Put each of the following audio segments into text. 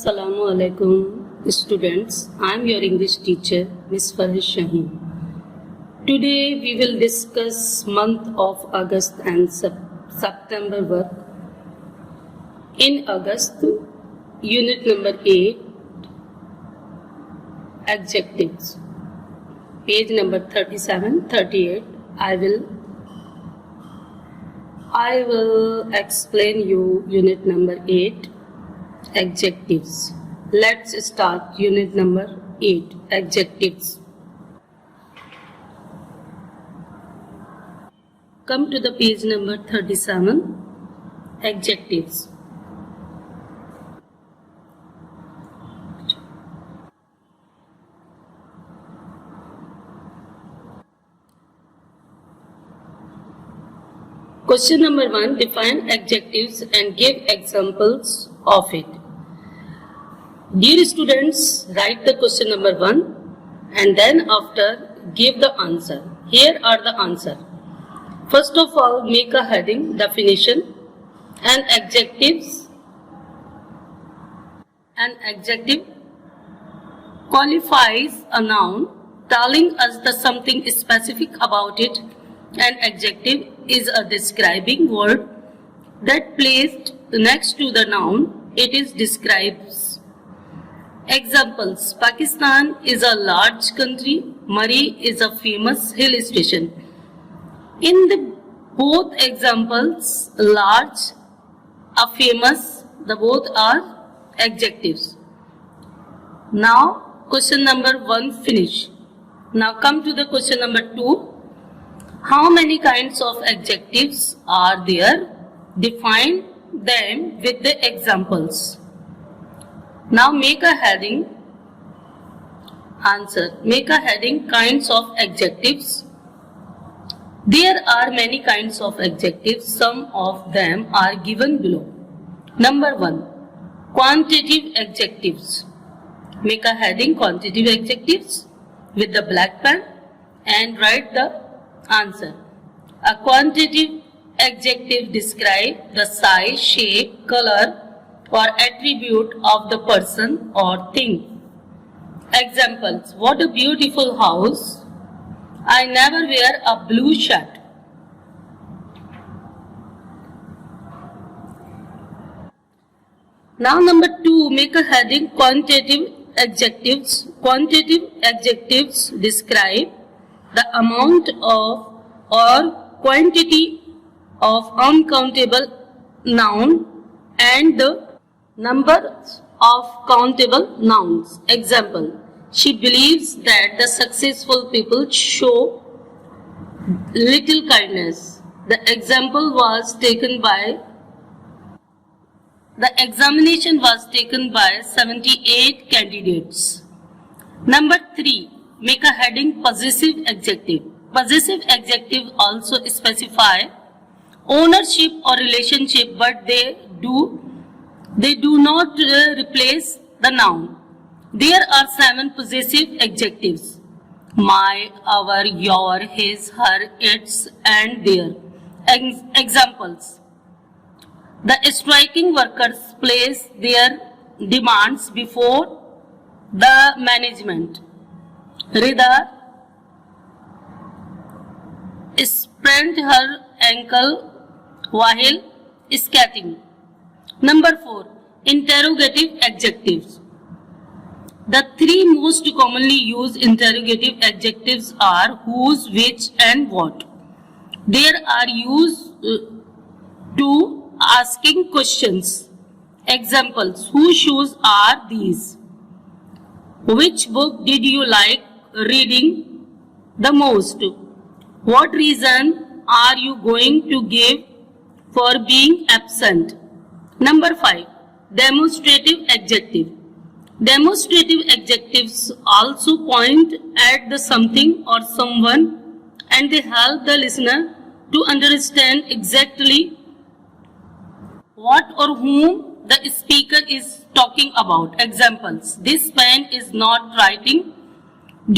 Assalamu alaikum students. I am your English teacher Miss Farhish Shaheen. Today we will discuss month of August and September work. In August, unit number 8, adjectives. Page number 37, 38. I will explain you unit number 8. Adjectives. Let's start unit number 8. Adjectives. Come to the page number 37. Adjectives. Question number 1. Define adjectives and give examples of it. Dear students, write the question number 1 and then after give the answer. Here are the answer. First of all, make a heading, definition. An adjective qualifies a noun, telling us the something specific about it. An adjective is a describing word that placed next to the noun it is describes. Examples: Pakistan is a large country. Murree is a famous hill station. In the both examples, large, a famous, the both are adjectives. Now question number 1 finish. Now come to the question number 2. How many kinds of adjectives are there? Define them with the examples. Now make a heading. Answer. Make a heading, kinds of adjectives. There are many kinds of adjectives. Some of them are given below. Number 1. Quantitative adjectives. Make a heading, quantitative adjectives, with the black pen and write the answer. A quantitative adjective describes the size, shape, color or attribute of the person or thing. Examples: what a beautiful house. I never wear a blue shirt. Now number 2, make a heading, quantitative adjectives. Quantitative adjectives describe the amount of or quantity of uncountable noun and the number of countable nouns. Example: she believes that the successful people show little kindness. The example was taken by The examination was taken by 78 candidates. Number 3. Make a heading, possessive adjective. Possessive adjective also specify ownership or relationship, but they do not replace the noun. There are 7 possessive adjectives: my, our, your, his, her, its, and their. Examples: the striking workers place their demands before the management. Rida sprained her ankle while skating. Number 4. Interrogative adjectives. The 3 most commonly used interrogative adjectives are whose, which, and what. They are used to asking questions. Examples: whose shoes are these? Which book did you like reading the most? What reason are you going to give for being absent? Number 5. Demonstrative adjective. Demonstrative adjectives also point at the something or someone and they help the listener to understand exactly what or whom the speaker is talking about. Examples: this pen is not writing.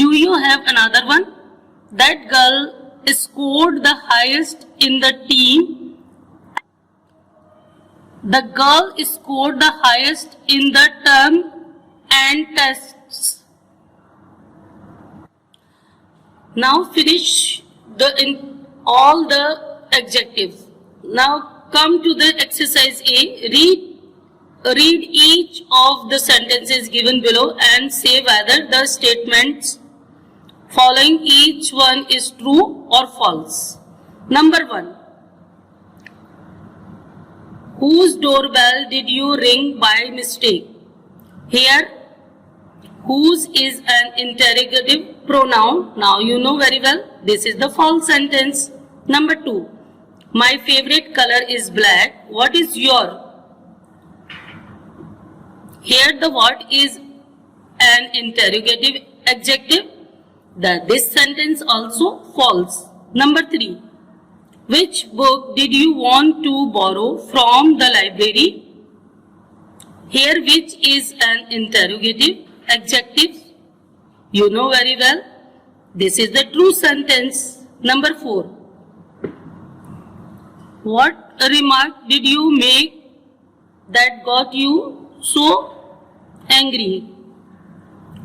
Do you have another one? That girl scored the highest in the team The girl scored the highest in the term and tests. Now finish all the adjectives. Now come to the exercise A. Read each of the sentences given below and say whether the statements following each one is true or false. Number 1. Whose doorbell did you ring by mistake? Here, whose is an interrogative pronoun. Now you know very well. This is the false sentence. Number 2. My favorite color is black. What is your? Here the what is an interrogative adjective. This sentence also false. Number 3. Which book did you want to borrow from the library? Here which is an interrogative adjective. You know very well. This is the true sentence. Number 4. What remark did you make that got you so angry?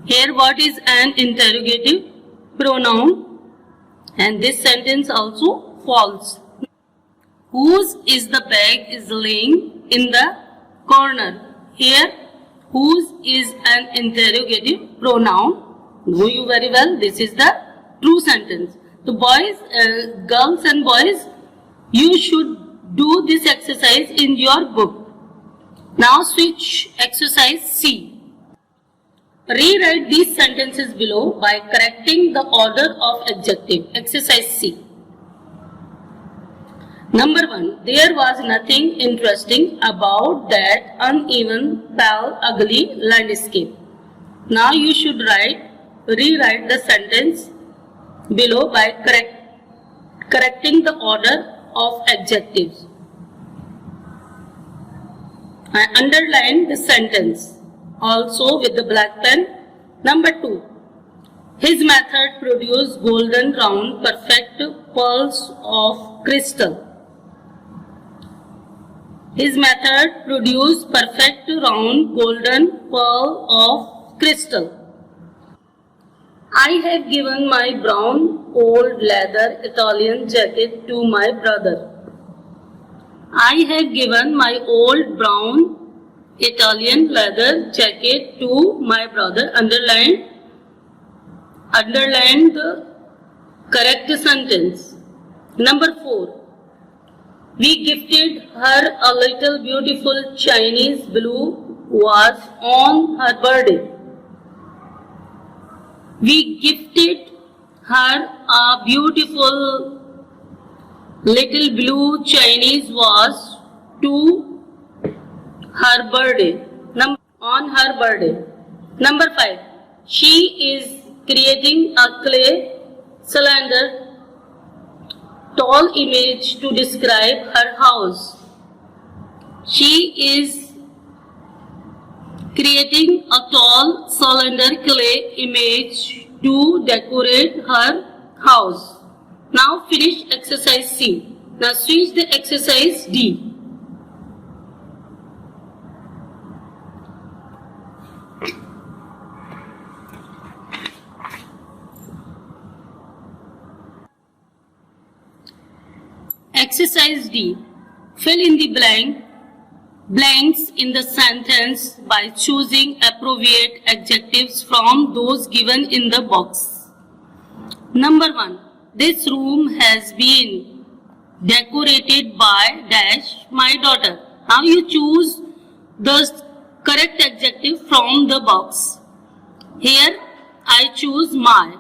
Here what is an interrogative pronoun, and this sentence also false. Whose is the bag is laying in the corner? Here whose is an interrogative pronoun. Know you very well. This is the true sentence. The boys, girls and boys, you should do this exercise in your book. Now switch exercise C. Rewrite these sentences below by correcting the order of adjective. Exercise C. Number 1. There was nothing interesting about that uneven, pale, ugly landscape. Now you should rewrite the sentence below by correcting the order of adjectives. I underline the sentence also with the black pen. Number 2. His method produced golden round perfect pearls of crystal. His method produced perfect round golden pearl of crystal. I have given my brown old leather Italian jacket to my brother. I have given my old brown Italian leather jacket to my brother. Underline the correct sentence. Number 4. We gifted her a little beautiful Chinese blue vase on her birthday. We gifted her a beautiful little blue Chinese vase to her birthday. On her birthday. Number 5. She is creating a clay cylinder tall image to describe her house. She is creating a tall cylinder clay image to decorate her house. Now finish exercise C. Now switch the exercise D. Exercise D. Fill in the blanks in the sentence by choosing appropriate adjectives from those given in the box. Number 1. This room has been decorated by dash my daughter. Now you choose the correct adjective from the box. Here I choose my.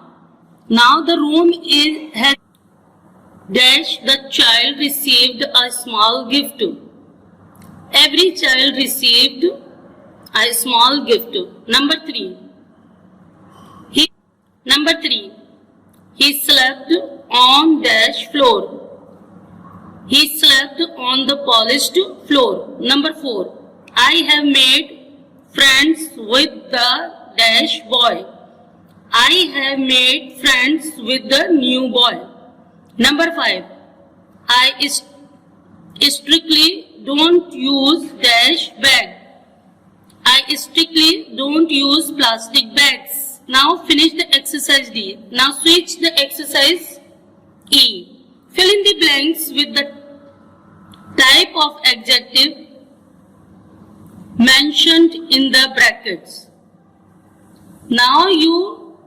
Now the room has dash the child received a small gift. Every child received a small gift. Number 3. He slept on dash floor. He slept on the polished floor. Number 4. I have made friends with the dash boy. I have made friends with the new boy. Number 5. I strictly don't use dash bag. I strictly don't use plastic bags. Now finish the exercise D. Now switch the exercise E. Fill in the blanks with the type of adjective mentioned in the brackets. Now you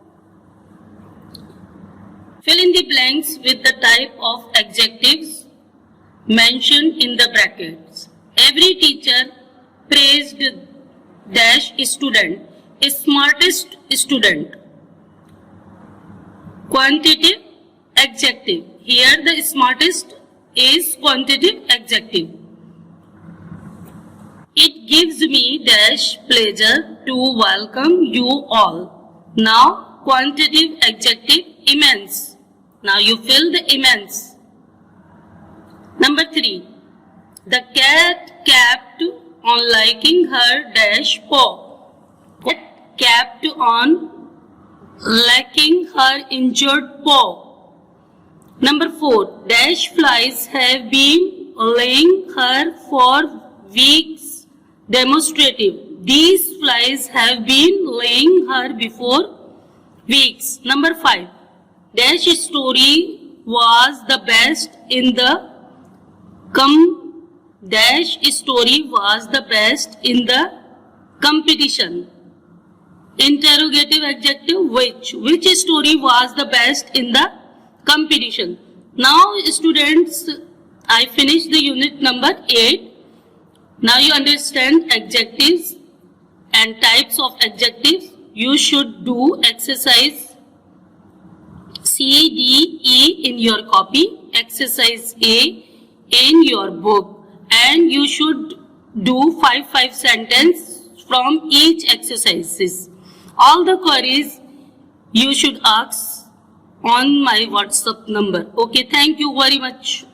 fill in the blanks with the type of adjectives mentioned in the brackets. Every teacher praised dash student, smartest student. Quantitative adjective. Here the smartest is quantitative adjective. It gives me dash pleasure to welcome you all. Now quantitative adjective immense. Now you fill the immense. Number 3. The cat kept on liking her dash paw. Cat kept on licking her injured paw. Number 4. Dash flies have been laying her for weeks. Demonstrative. These flies have been laying her before weeks. Number 5. Dash story was the best in the dash story was the best in the competition. Interrogative adjective which story was the best in the competition. Now students, I finished the unit number 8. Now you understand adjectives and types of adjectives. You should do exercise C, D, E in your copy, exercise A in your book, and you should do 5 sentences from each exercises. All the queries you should ask on my WhatsApp number. Okay, thank you very much.